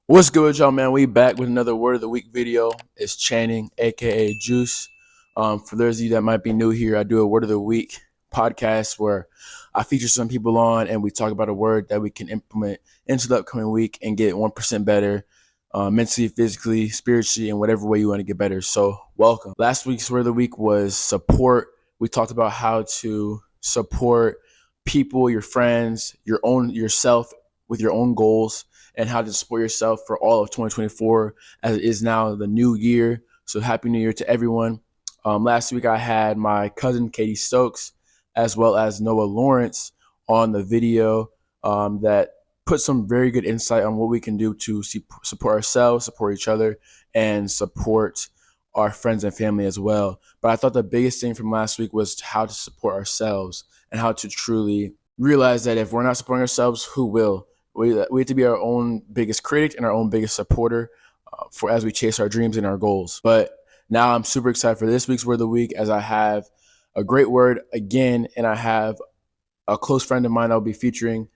What's good with y'all, man? We back with another Word of the Week video. It's Channing, aka Juice. For those of you that might be new here, I do a Word of the Week podcast where I feature some people on and we talk about a word that we can implement into the upcoming week and get 1% better mentally, physically, spiritually, and whatever way you want to get better. So, welcome. Last week's Word of the Week was support. We talked about how to support people, your friends, yourself with your own goals, and how to support yourself for all of 2024 as it is now the new year. So happy new year to everyone. Last week I had my cousin Katie Stokes as well as Noah Lawrence on the video that put some very good insight on what we can do to support ourselves, support each other, and support our friends and family as well. But I thought the biggest thing from last week was how to support ourselves and how to truly realize that if we're not supporting ourselves, who will? We have to be our own biggest critic and our own biggest supporter for as we chase our dreams and our goals. But now I'm super excited for this week's Word of the Week as I have a great word again, and I have a close friend of mine I'll be featuring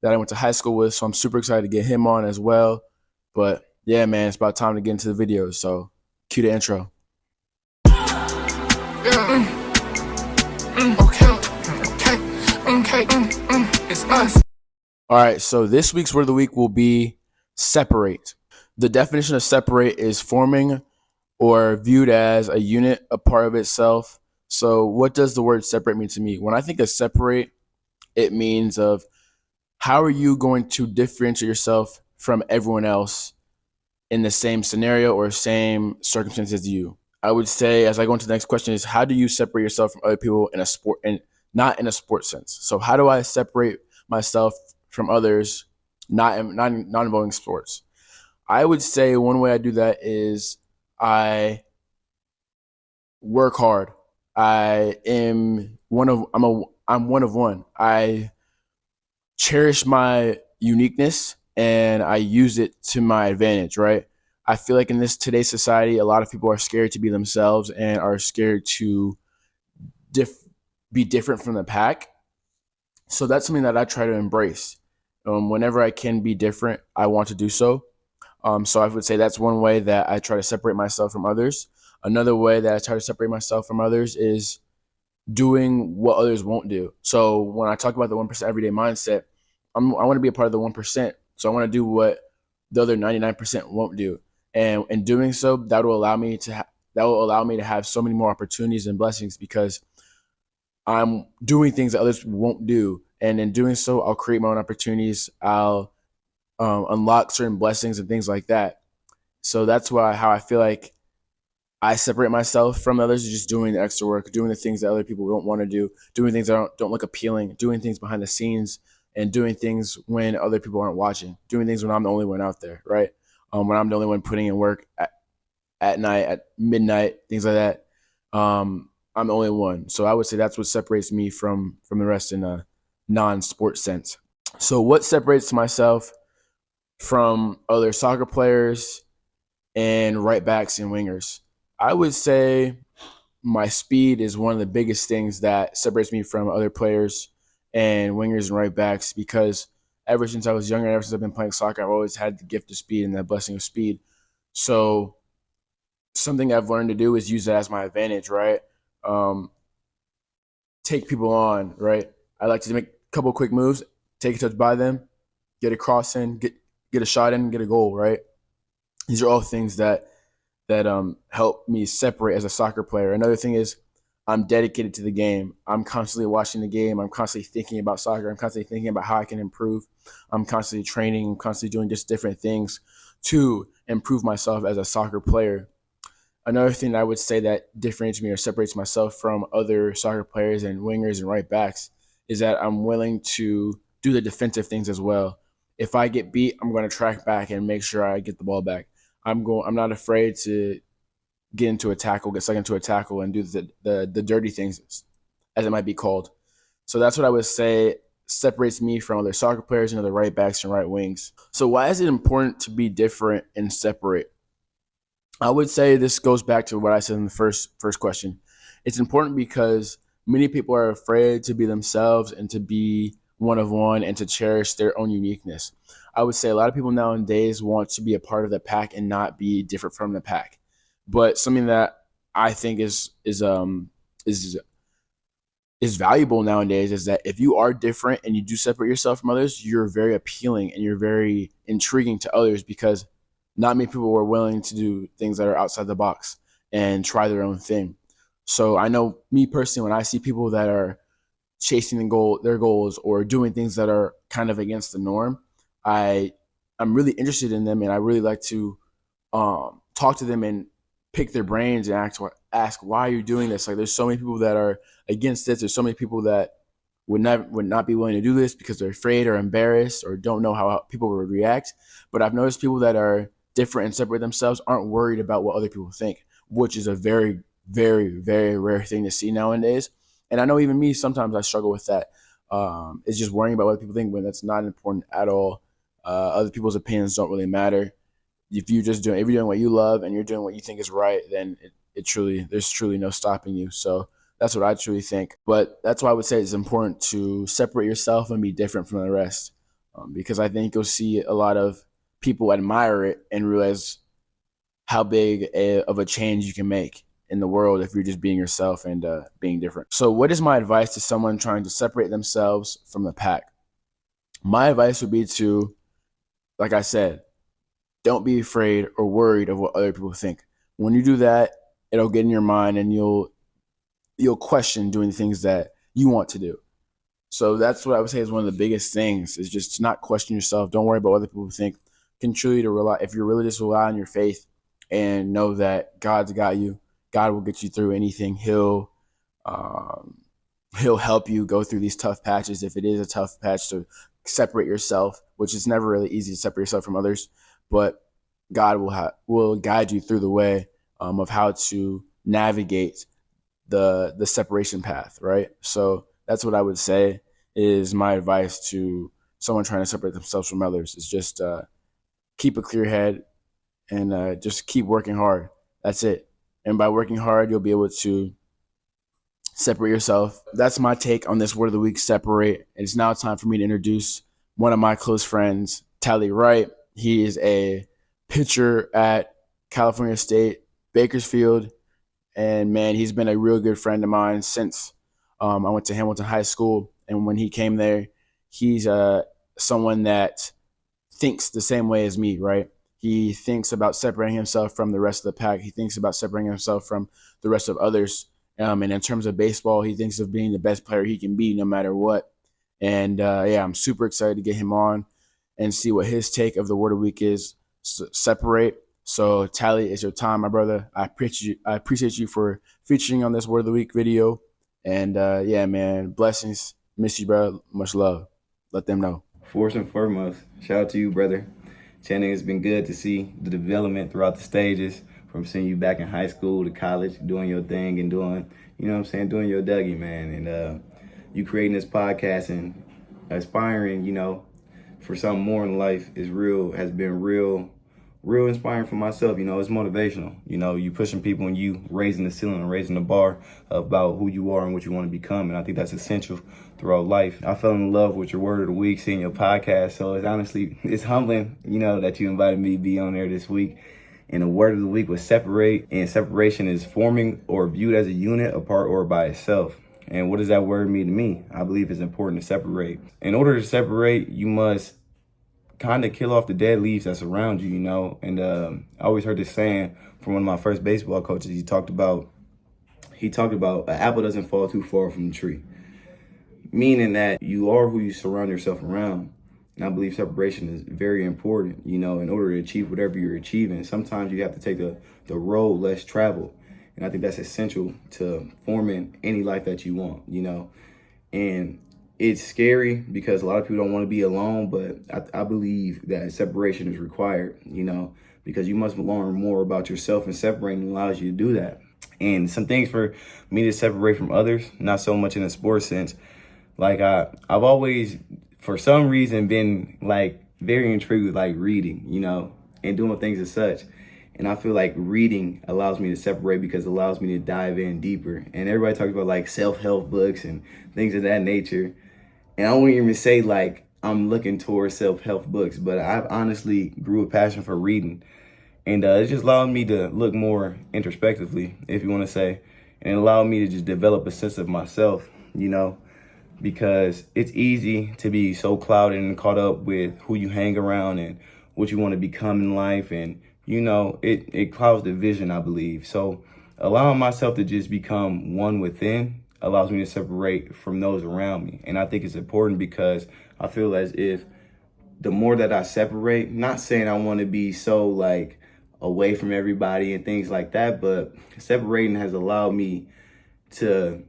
that I went to high school with. So I'm super excited to get him on as well. But yeah, man, it's about time to get into the video. So cue the intro. Okay. It's us. All right, so this week's Word of the Week will be separate. The definition of separate is forming or viewed as a unit, a part of itself. So what does the word separate mean to me? When I think of separate, it means of how are you going to differentiate yourself from everyone else in the same scenario or same circumstances as you? I would say, as I go into the next question, is how do you separate yourself from other people in a sport and not in a sports sense? So how do I separate myself from others not involving sports? I would say one way I do that is I work hard. I'm one of one. I cherish my uniqueness and I use it to my advantage, right? I feel like in this today's society, a lot of people are scared to be themselves and are scared to be different from the pack. So that's something that I try to embrace. Whenever I can be different, I want to do so. So I would say that's one way that I try to separate myself from others. Another way that I try to separate myself from others is doing what others won't do. So when I talk about the 1% everyday mindset, I want to be a part of the 1%. So I want to do what the other 99% won't do. And in doing so, that will allow me to have so many more opportunities and blessings because I'm doing things that others won't do. And in doing so, I'll create my own opportunities. I'll unlock certain blessings and things like that. So that's how I feel like I separate myself from others, just doing the extra work, doing the things that other people don't want to do, doing things that don't look appealing, doing things behind the scenes, and doing things when other people aren't watching, doing things when I'm the only one out there, right? When I'm the only one putting in work at night, at midnight, things like that. I'm the only one. So I would say that's what separates me from the rest in a non-sports sense. So what separates myself from other soccer players and right backs and wingers? I would say my speed is one of the biggest things that separates me from other players and wingers and right backs because ever since I was younger, ever since I've been playing soccer, I've always had the gift of speed and that blessing of speed. So something I've learned to do is use that as my advantage, right? Take people on, right? I like to make a couple quick moves, take a touch by them, get a cross in, get a shot in, get a goal, right? These are all things that help me separate as a soccer player. Another thing is I'm dedicated to the game. I'm constantly watching the game. I'm constantly thinking about soccer. I'm constantly thinking about how I can improve. I'm constantly training. I'm constantly doing just different things to improve myself as a soccer player. Another thing I would say that differentiates me or separates myself from other soccer players and wingers and right backs is that I'm willing to do the defensive things as well. If I get beat, I'm going to track back and make sure I get the ball back. I'm not afraid to get stuck into a tackle and do the dirty things, as it might be called. So that's what I would say separates me from other soccer players and other right backs and right wings. So why is it important to be different and separate? I would say this goes back to what I said in the first question. It's important because many people are afraid to be themselves and to be one of one and to cherish their own uniqueness. I would say a lot of people nowadays want to be a part of the pack and not be different from the pack. But something that I think is is valuable nowadays is that if you are different and you do separate yourself from others, you're very appealing and you're very intriguing to others because not many people are willing to do things that are outside the box and try their own thing. So I know me personally, when I see people that are chasing their goals or doing things that are kind of against the norm, I I'm really interested in them and I really like to talk to them and pick their brains and ask why you're doing this. Like there's so many people that are against this. There's so many people that would not be willing to do this because they're afraid or embarrassed or don't know how people would react. But I've noticed people that are different and separate themselves aren't worried about what other people think, which is a very, very, very rare thing to see nowadays. And I know even me, sometimes I struggle with that. It's just worrying about what people think when that's not important at all. Other people's opinions don't really matter. If you're doing what you love and you're doing what you think is right, then there's truly no stopping you. So that's what I truly think. But that's why I would say it's important to separate yourself and be different from the rest, because I think you'll see a lot of people admire it and realize how of a change you can make in the world if you're just being yourself and being different. So, what is my advice to someone trying to separate themselves from the pack? My advice would be to, like I said, don't be afraid or worried of what other people think. When you do that, it'll get in your mind and you'll question doing things that you want to do. So that's what I would say is one of the biggest things is just to not question yourself. Don't worry about what other people think. Continue to rely, if you're really just rely on your faith and know that God's got you. God will get you through anything. Um, he'll help you go through these tough patches. If it is a tough patch to separate yourself, which is never really easy to separate yourself from others, but God will guide you through the way of how to navigate the separation path, right? So that's what I would say is my advice to someone trying to separate themselves from others is just keep a clear head and just keep working hard. That's it. And by working hard, you'll be able to separate yourself. That's my take on this word of the week, separate. And it's now time for me to introduce one of my close friends, Tally Wright. He is a pitcher at California State, Bakersfield. And man, he's been a real good friend of mine since I went to Hamilton High School. And when he came there, he's someone that thinks the same way as me, right? He thinks about separating himself from the rest of the pack. He thinks about separating himself from the rest of others. And in terms of baseball, he thinks of being the best player he can be no matter what. And yeah, I'm super excited to get him on and see what his take of the word of the week is. Separate. So Tally, it's your time, my brother. I appreciate you for featuring on this word of the week video. And yeah, man, blessings. Miss you, bro. Much love. Let them know. First and foremost, shout out to you, brother. Channing, it's been good to see the development throughout the stages from seeing you back in high school to college, doing your thing and doing, you know what I'm saying, doing your Dougie, man. And you creating this podcast and aspiring, for something more in life has been real inspiring for myself. It's motivational. You pushing people and you raising the ceiling and raising the bar about who you are and what you want to become. And I think that's essential throughout life. I fell in love with your word of the week, seeing your podcast. So it's humbling, that you invited me to be on there this week. And the word of the week was separate. And separation is forming or viewed as a unit, apart, or by itself. And what does that word mean to me? I believe it's important to separate. In order to separate, you must kind of kill off the dead leaves that surround you, And I always heard this saying from one of my first baseball coaches. He talked about an apple doesn't fall too far from the tree, meaning that you are who you surround yourself around. And I believe separation is very important, in order to achieve whatever you're achieving. Sometimes you have to take the road less traveled. And I think that's essential to forming any life that you want, And it's scary because a lot of people don't want to be alone, but I believe that separation is required, because you must learn more about yourself, and separating allows you to do that. And some things for me to separate from others, not so much in a sports sense. Like I've always, for some reason, been like very intrigued with like reading, and doing things as such. And I feel like reading allows me to separate because it allows me to dive in deeper. And everybody talks about like self-help books and things of that nature. And I wouldn't even say like I'm looking towards self-help books, but I've honestly grew a passion for reading. And it just allowed me to look more introspectively, if you want to say, and it allowed me to just develop a sense of myself, because it's easy to be so clouded and caught up with who you hang around and what you want to become in life. And, it clouds the vision, I believe. So allowing myself to just become one within allows me to separate from those around me. And I think it's important because I feel as if the more that I separate, not saying I want to be so like away from everybody and things like that, but separating has allowed me to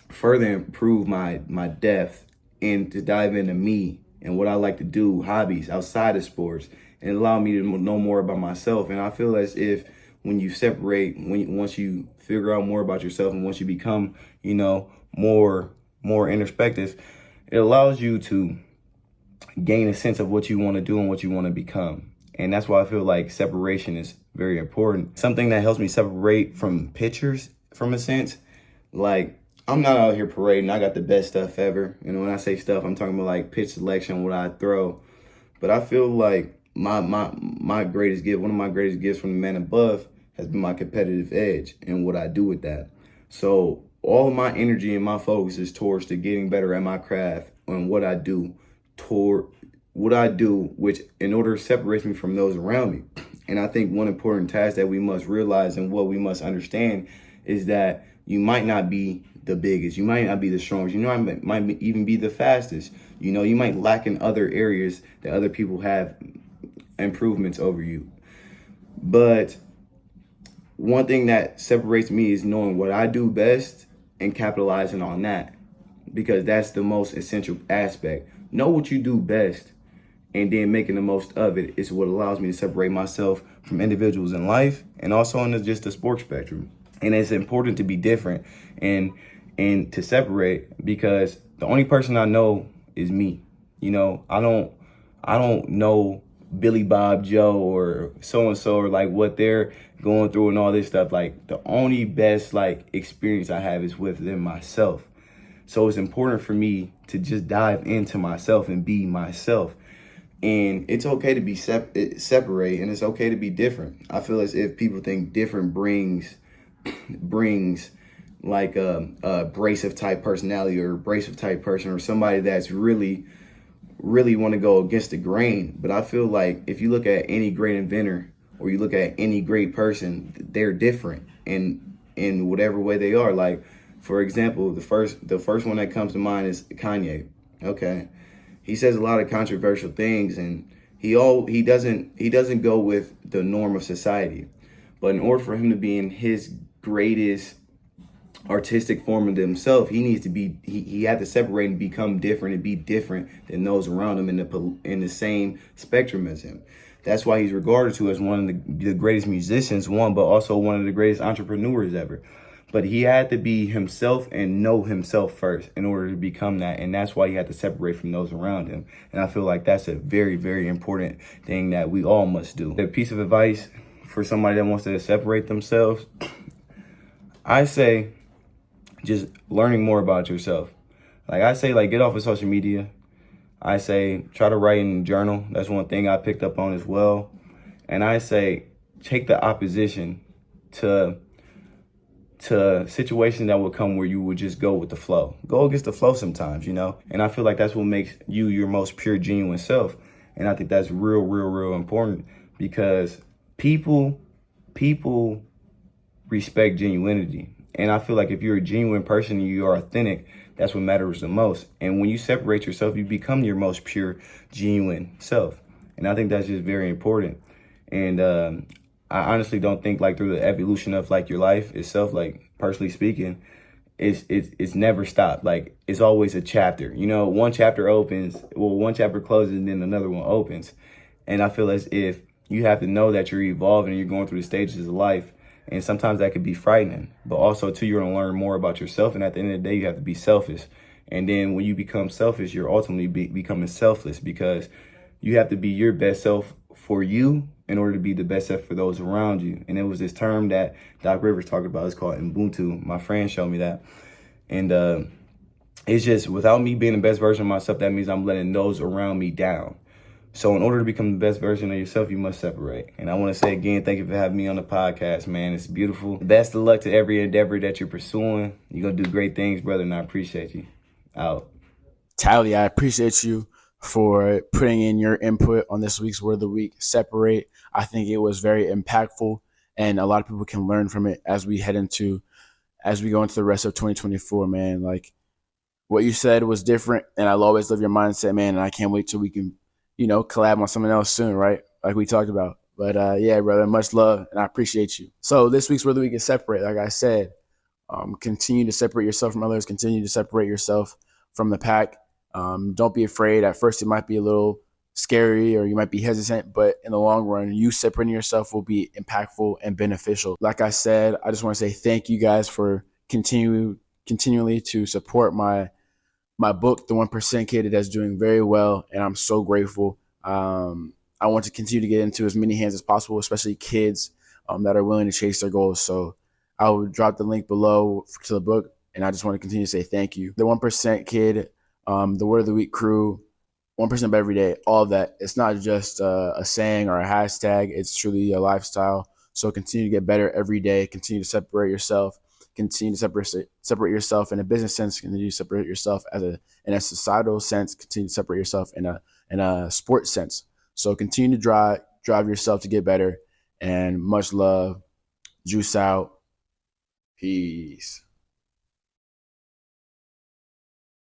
further improve my depth and to dive into me and what I like to do, hobbies outside of sports, and allow me to know more about myself. And I feel as if when you separate, once you figure out more about yourself and once you become, more introspective, it allows you to gain a sense of what you want to do and what you want to become. And that's why I feel like separation is very important. Something that helps me separate from pictures, from a sense, like I'm not out here parading. I got the best stuff ever. When I say stuff, I'm talking about like pitch selection, what I throw. But I feel like my greatest gift, one of my greatest gifts from the man above, has been my competitive edge and what I do with that. So all of my energy and my focus is towards to getting better at my craft and what I do, which in order separates me from those around me. And I think one important task that we must realize and what we must understand is that you might not be the biggest, you might not be the strongest, might even be the fastest. You might lack in other areas that other people have improvements over you. But one thing that separates me is knowing what I do best and capitalizing on that, because that's the most essential aspect. Know what you do best and then making the most of it is what allows me to separate myself from individuals in life and also on just the sports spectrum. And it's important to be different and to separate, because the only person I know is me. I don't know Billy Bob Joe or so and so or like what they're going through and all this stuff. Like the only best like experience I have is within myself. So it's important for me to just dive into myself and be myself. And it's okay to be separate, and it's okay to be different. I feel as if people think different brings like a abrasive type personality or abrasive type person or somebody that's really want to go against the grain. But I feel like if you look at any great inventor or you look at any great person, they're different in whatever way they are. Like, for example, the first one that comes to mind is Kanye. Okay. He says a lot of controversial things, and he doesn't go with the norm of society. But in order for him to be in his greatest artistic form of himself, he had to separate and become different and be different than those around him in the same spectrum as him. That's why he's regarded to as one of the greatest musicians, but also one of the greatest entrepreneurs ever. But he had to be himself and know himself first in order to become that. And that's why he had to separate from those around him. And I feel like that's a very, very important thing that we all must do. A piece of advice for somebody that wants to separate themselves, I say just learning more about yourself. Like I say, get off of social media. I say try to write in a journal. That's one thing I picked up on as well. And I say take the opposition to situations that will come where you would just go with the flow. Go against the flow sometimes, And I feel like that's what makes you your most pure, genuine self. And I think that's real important, because people respect genuinity. And I feel like if you're a genuine person and you are authentic, that's what matters the most. And when you separate yourself, you become your most pure, genuine self. And I think that's just very important. And I honestly don't think through the evolution of your life itself, personally speaking, it's never stopped. It's always a chapter. One chapter closes and then another one opens. And I feel as if you have to know that you're evolving and you're going through the stages of life. And sometimes that could be frightening, but also too, you're going to learn more about yourself. And at the end of the day, you have to be selfish. And then when you become selfish, you're ultimately becoming selfless, because you have to be your best self for you in order to be the best self for those around you. And it was this term that Doc Rivers talked about. It's called Ubuntu. My friend showed me that. And it's just without me being the best version of myself, that means I'm letting those around me down. So in order to become the best version of yourself, you must separate. And I want to say again, thank you for having me on the podcast, man. It's beautiful. Best of luck to every endeavor that you're pursuing. You're going to do great things, brother, and I appreciate you. Out. Tally, I appreciate you for putting in your input on this week's Word of the Week, Separate. I think it was very impactful, and a lot of people can learn from it as we go into the rest of 2024, man. Like, what you said was different, and I'll always love your mindset, man, and I can't wait till we can, collab on something else soon, right? Like we talked about. But yeah, brother, much love, and I appreciate you. So this week's Word of the Week is Separate. Like I said, continue to separate yourself from others. Continue to separate yourself from the pack. Don't be afraid. At first, it might be a little scary or you might be hesitant, but in the long run, you separating yourself will be impactful and beneficial. Like I said, I just want to say thank you guys for continually to support my book, The 1% Kid, that's doing very well, and I'm so grateful. I want to continue to get into as many hands as possible, especially kids that are willing to chase their goals. So I will drop the link below to the book, and I just want to continue to say thank you. The 1% Kid, the Word of the Week crew, 1% of every day, all of that. It's not just a saying or a hashtag. It's truly a lifestyle. So continue to get better every day. Continue to separate yourself. Continue to separate yourself in a business sense. Continue to separate yourself in a societal sense. Continue to separate yourself in a sports sense. So continue to drive yourself to get better. And much love. Juice out. Peace.